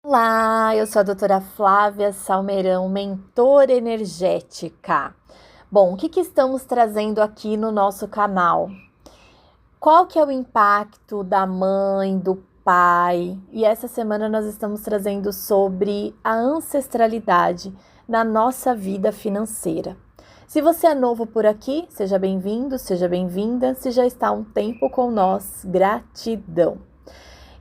Olá, eu sou a doutora Flávia Salmeirão, mentora energética. Bom, o que estamos trazendo aqui no nosso canal? Qual que é o impacto da mãe, do pai? E essa semana nós estamos trazendo sobre a ancestralidade na nossa vida financeira. Se você é novo por aqui, seja bem-vindo, seja bem-vinda. Se já está há um tempo com nós, gratidão.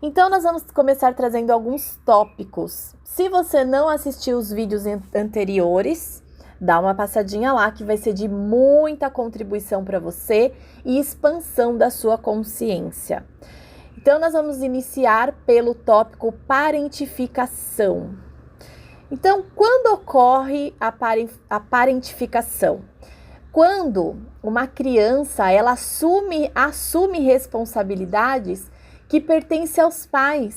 Então, nós vamos começar trazendo alguns tópicos. Se você não assistiu os vídeos anteriores, dá uma passadinha lá que vai ser de muita contribuição para você e expansão da sua consciência. Então, nós vamos iniciar pelo tópico parentificação. Então, quando ocorre a parentificação? Quando uma criança ela assume responsabilidades que pertence aos pais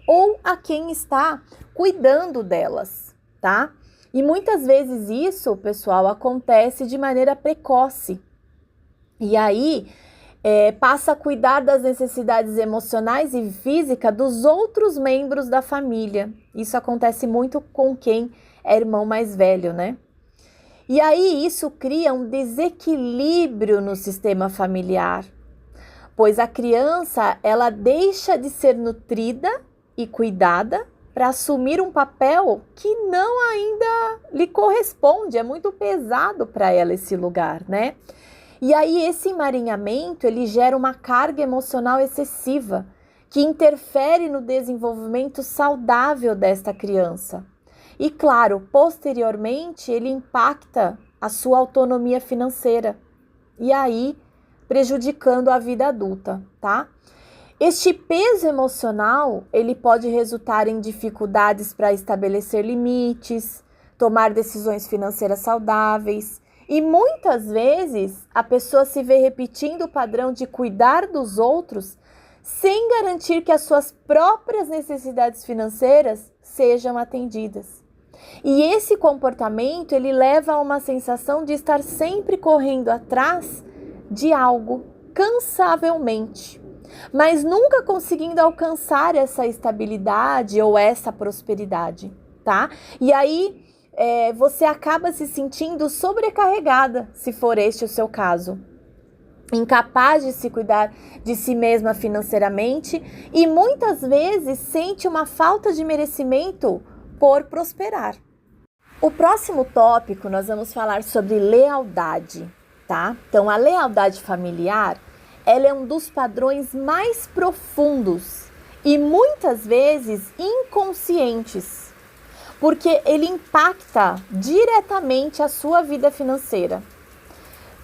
ou a quem está cuidando delas, tá? E muitas vezes isso, pessoal, acontece de maneira precoce. E aí, passa a cuidar das necessidades emocionais e físicas dos outros membros da família. Isso acontece muito com quem é irmão mais velho, né? E aí, isso cria um desequilíbrio no sistema familiar, pois a criança ela deixa de ser nutrida e cuidada para assumir um papel que não ainda lhe corresponde, é muito pesado para ela esse lugar, né? E aí esse emaranhamento ele gera uma carga emocional excessiva que interfere no desenvolvimento saudável desta criança. E claro, posteriormente ele impacta a sua autonomia financeira. E aí prejudicando a vida adulta, tá? Este peso emocional, ele pode resultar em dificuldades para estabelecer limites, tomar decisões financeiras saudáveis e muitas vezes a pessoa se vê repetindo o padrão de cuidar dos outros sem garantir que as suas próprias necessidades financeiras sejam atendidas. E esse comportamento, ele leva a uma sensação de estar sempre correndo atrás de algo cansavelmente, mas nunca conseguindo alcançar essa estabilidade ou essa prosperidade, tá? E aí você acaba se sentindo sobrecarregada, se for este o seu caso, incapaz de se cuidar de si mesma financeiramente e muitas vezes sente uma falta de merecimento por prosperar. O próximo tópico nós vamos falar sobre lealdade. Tá? Então, a lealdade familiar, ela é um dos padrões mais profundos e muitas vezes inconscientes, porque ele impacta diretamente a sua vida financeira.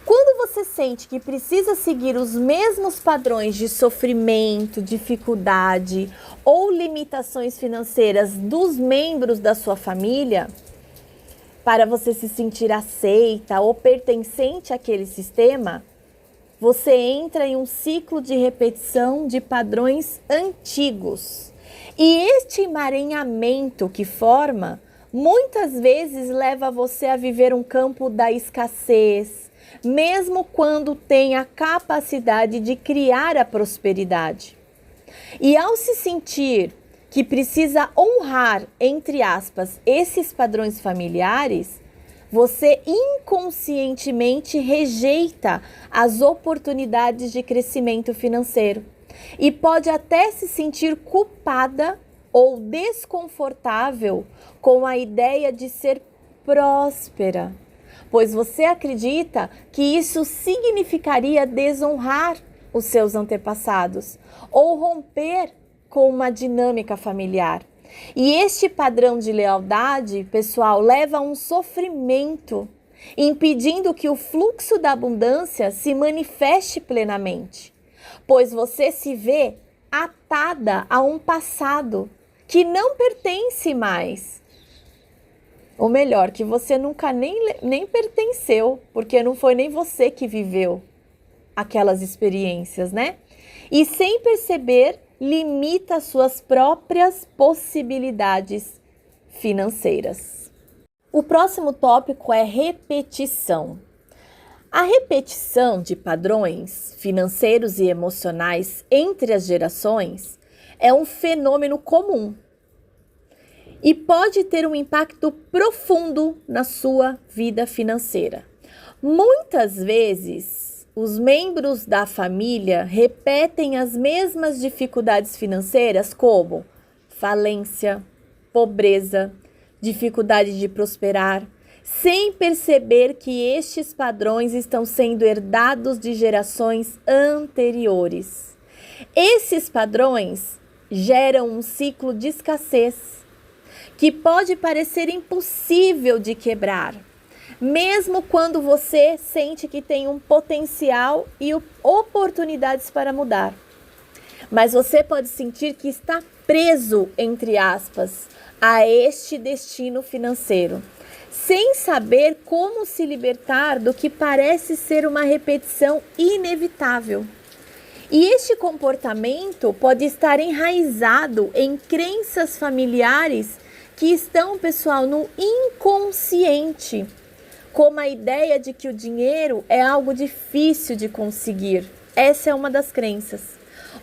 Quando você sente que precisa seguir os mesmos padrões de sofrimento, dificuldade ou limitações financeiras dos membros da sua família, para você se sentir aceita ou pertencente àquele sistema, você entra em um ciclo de repetição de padrões antigos. E este emaranhamento que forma, muitas vezes leva você a viver um campo da escassez, mesmo quando tem a capacidade de criar a prosperidade. E ao se sentir que precisa honrar, entre aspas, esses padrões familiares, você inconscientemente rejeita as oportunidades de crescimento financeiro e pode até se sentir culpada ou desconfortável com a ideia de ser próspera, pois você acredita que isso significaria desonrar os seus antepassados ou romper com uma dinâmica familiar. E este padrão de lealdade, pessoal, leva a um sofrimento, impedindo que o fluxo da abundância se manifeste plenamente, pois você se vê atada a um passado que não pertence mais. Ou melhor, que você nunca nem pertenceu, porque não foi nem você que viveu aquelas experiências, né? E sem perceber, limita suas próprias possibilidades financeiras. O próximo tópico é repetição. A repetição de padrões financeiros e emocionais entre as gerações é um fenômeno comum e pode ter um impacto profundo na sua vida financeira. Muitas vezes, os membros da família repetem as mesmas dificuldades financeiras, como falência, pobreza, dificuldade de prosperar, sem perceber que estes padrões estão sendo herdados de gerações anteriores. Esses padrões geram um ciclo de escassez que pode parecer impossível de quebrar, mesmo quando você sente que tem um potencial e oportunidades para mudar. Mas você pode sentir que está preso, entre aspas, a este destino financeiro, sem saber como se libertar do que parece ser uma repetição inevitável. E este comportamento pode estar enraizado em crenças familiares que estão, pessoal, no inconsciente, como a ideia de que o dinheiro é algo difícil de conseguir. Essa é uma das crenças.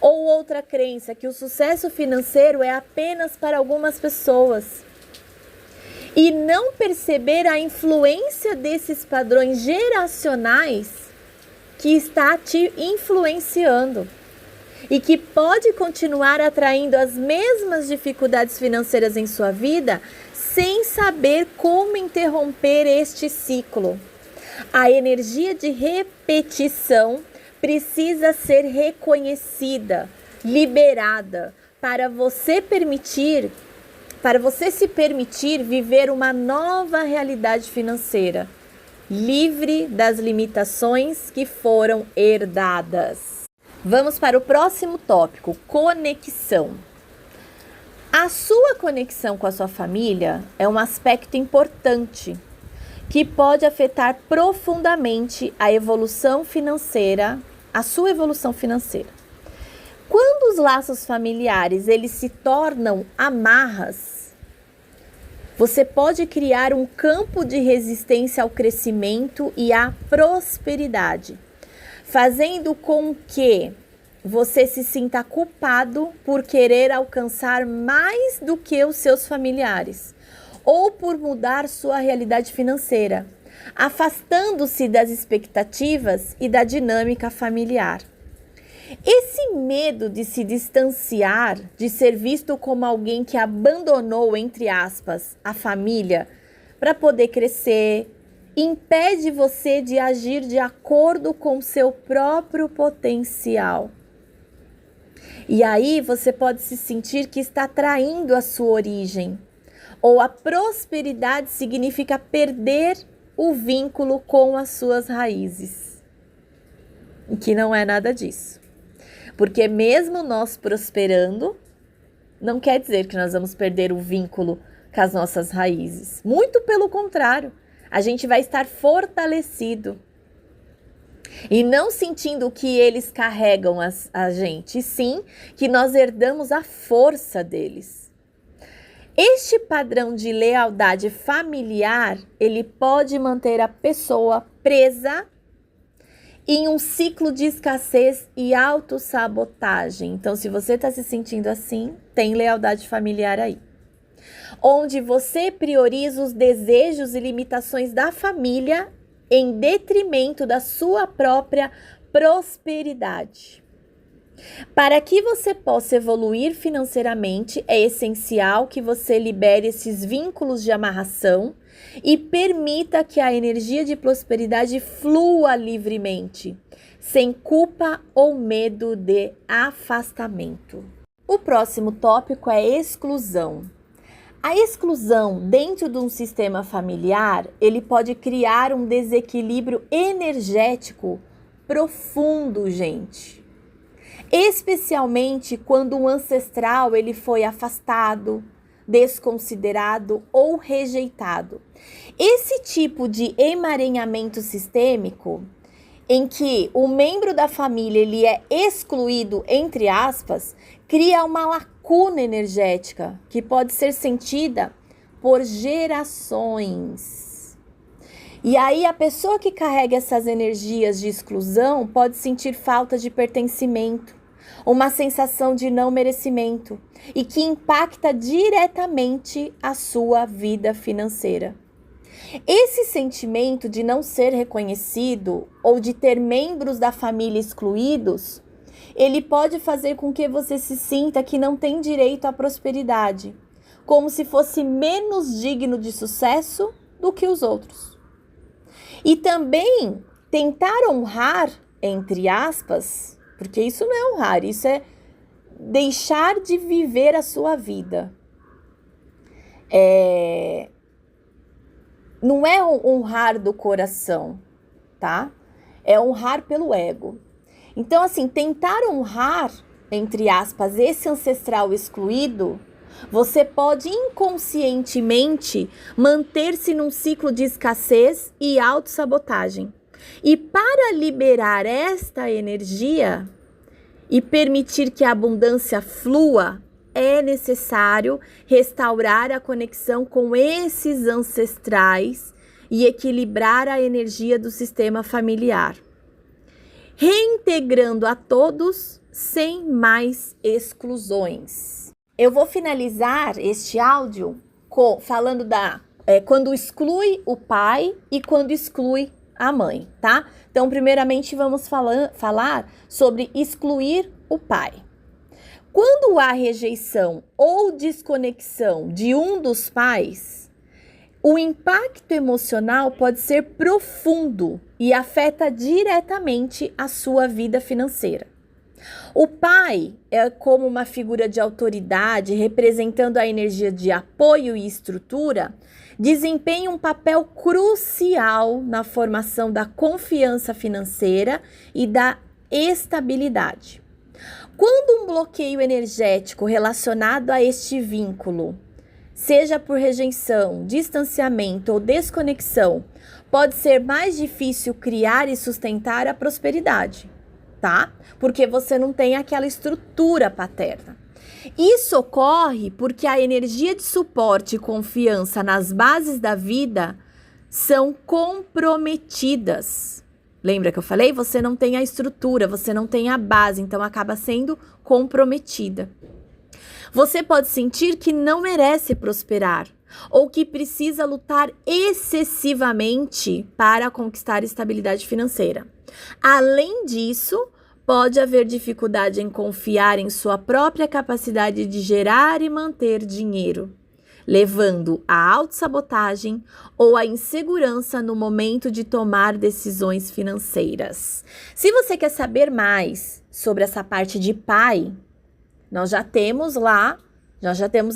Ou outra crença, que o sucesso financeiro é apenas para algumas pessoas. E não perceber a influência desses padrões geracionais que está te influenciando e que pode continuar atraindo as mesmas dificuldades financeiras em sua vida sem saber como interromper este ciclo. A energia de repetição precisa ser reconhecida, liberada, para você se permitir viver uma nova realidade financeira, livre das limitações que foram herdadas. Vamos para o próximo tópico, conexão. A sua conexão com a sua família é um aspecto importante que pode afetar profundamente a evolução financeira, a sua evolução financeira. Quando os laços familiares eles se tornam amarras, você pode criar um campo de resistência ao crescimento e à prosperidade, fazendo com que você se sinta culpado por querer alcançar mais do que os seus familiares, ou por mudar sua realidade financeira, afastando-se das expectativas e da dinâmica familiar. Esse medo de se distanciar, de ser visto como alguém que abandonou, entre aspas, a família para poder crescer, impede você de agir de acordo com seu próprio potencial. E aí você pode se sentir que está traindo a sua origem. Ou a prosperidade significa perder o vínculo com as suas raízes. E que não é nada disso. Porque mesmo nós prosperando, não quer dizer que nós vamos perder o vínculo com as nossas raízes. Muito pelo contrário, a gente vai estar fortalecido. E não sentindo que eles carregam a gente, sim que nós herdamos a força deles. Este padrão de lealdade familiar, ele pode manter a pessoa presa em um ciclo de escassez e autossabotagem. Então, se você está se sentindo assim, tem lealdade familiar aí. Onde você prioriza os desejos e limitações da família em detrimento da sua própria prosperidade. Para que você possa evoluir financeiramente, é essencial que você libere esses vínculos de amarração e permita que a energia de prosperidade flua livremente, sem culpa ou medo de afastamento. O próximo tópico é exclusão. A exclusão dentro de um sistema familiar, ele pode criar um desequilíbrio energético profundo, gente. Especialmente quando um ancestral ele foi afastado, desconsiderado ou rejeitado. Esse tipo de emaranhamento sistêmico, em que o membro da família ele é excluído, entre aspas, cria uma lacuna energética que pode ser sentida por gerações. E aí a pessoa que carrega essas energias de exclusão pode sentir falta de pertencimento, uma sensação de não merecimento e que impacta diretamente a sua vida financeira. Esse sentimento de não ser reconhecido ou de ter membros da família excluídos, ele pode fazer com que você se sinta que não tem direito à prosperidade, como se fosse menos digno de sucesso do que os outros. E também tentar honrar, entre aspas, porque isso não é honrar, isso é deixar de viver a sua vida. Não é honrar do coração, tá? É honrar pelo ego. Então, assim, tentar honrar, entre aspas, esse ancestral excluído, você pode inconscientemente manter-se num ciclo de escassez e autossabotagem. E para liberar esta energia e permitir que a abundância flua, é necessário restaurar a conexão com esses ancestrais e equilibrar a energia do sistema familiar, reintegrando a todos sem mais exclusões. Eu vou finalizar este áudio falando quando exclui o pai e quando exclui a mãe, tá? Então, primeiramente, vamos falar sobre excluir o pai. Quando há rejeição ou desconexão de um dos pais, o impacto emocional pode ser profundo e afeta diretamente a sua vida financeira. O pai é como uma figura de autoridade representando a energia de apoio e estrutura, desempenha um papel crucial na formação da confiança financeira e da estabilidade. Quando um bloqueio energético relacionado a este vínculo, seja por rejeição, distanciamento ou desconexão, pode ser mais difícil criar e sustentar a prosperidade, tá? Porque você não tem aquela estrutura paterna. Isso ocorre porque a energia de suporte e confiança nas bases da vida são comprometidas. Lembra que eu falei? Você não tem a estrutura, você não tem a base, então acaba sendo comprometida. Você pode sentir que não merece prosperar ou que precisa lutar excessivamente para conquistar estabilidade financeira. Além disso, pode haver dificuldade em confiar em sua própria capacidade de gerar e manter dinheiro, levando à autossabotagem ou à insegurança no momento de tomar decisões financeiras. Se você quer saber mais sobre essa parte de pai, nós já temos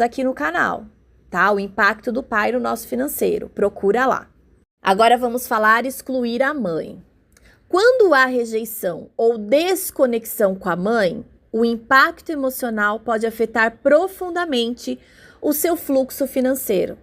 aqui no canal, tá? O impacto do pai no nosso financeiro. Procura lá. Agora vamos falar excluir a mãe. Quando há rejeição ou desconexão com a mãe, o impacto emocional pode afetar profundamente o seu fluxo financeiro.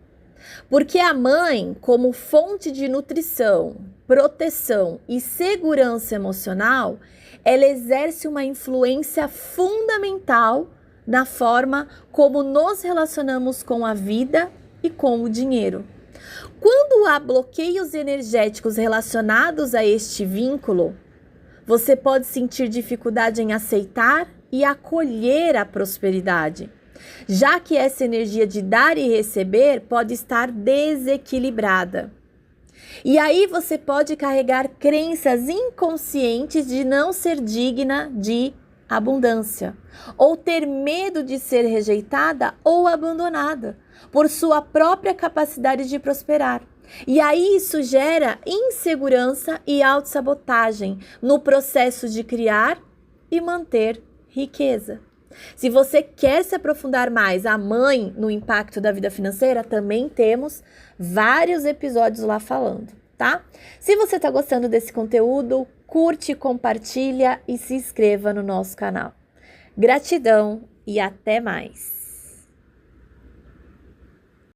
Porque a mãe, como fonte de nutrição, proteção e segurança emocional, ela exerce uma influência fundamental na forma como nos relacionamos com a vida e com o dinheiro. Quando há bloqueios energéticos relacionados a este vínculo, você pode sentir dificuldade em aceitar e acolher a prosperidade, já que essa energia de dar e receber pode estar desequilibrada. E aí você pode carregar crenças inconscientes de não ser digna de abundância, ou ter medo de ser rejeitada ou abandonada por sua própria capacidade de prosperar. E aí isso gera insegurança e autossabotagem no processo de criar e manter riqueza. Se você quer se aprofundar mais a mãe no impacto da vida financeira, também temos vários episódios lá falando, tá? Se você está gostando desse conteúdo, curte, compartilha e se inscreva no nosso canal. Gratidão e até mais!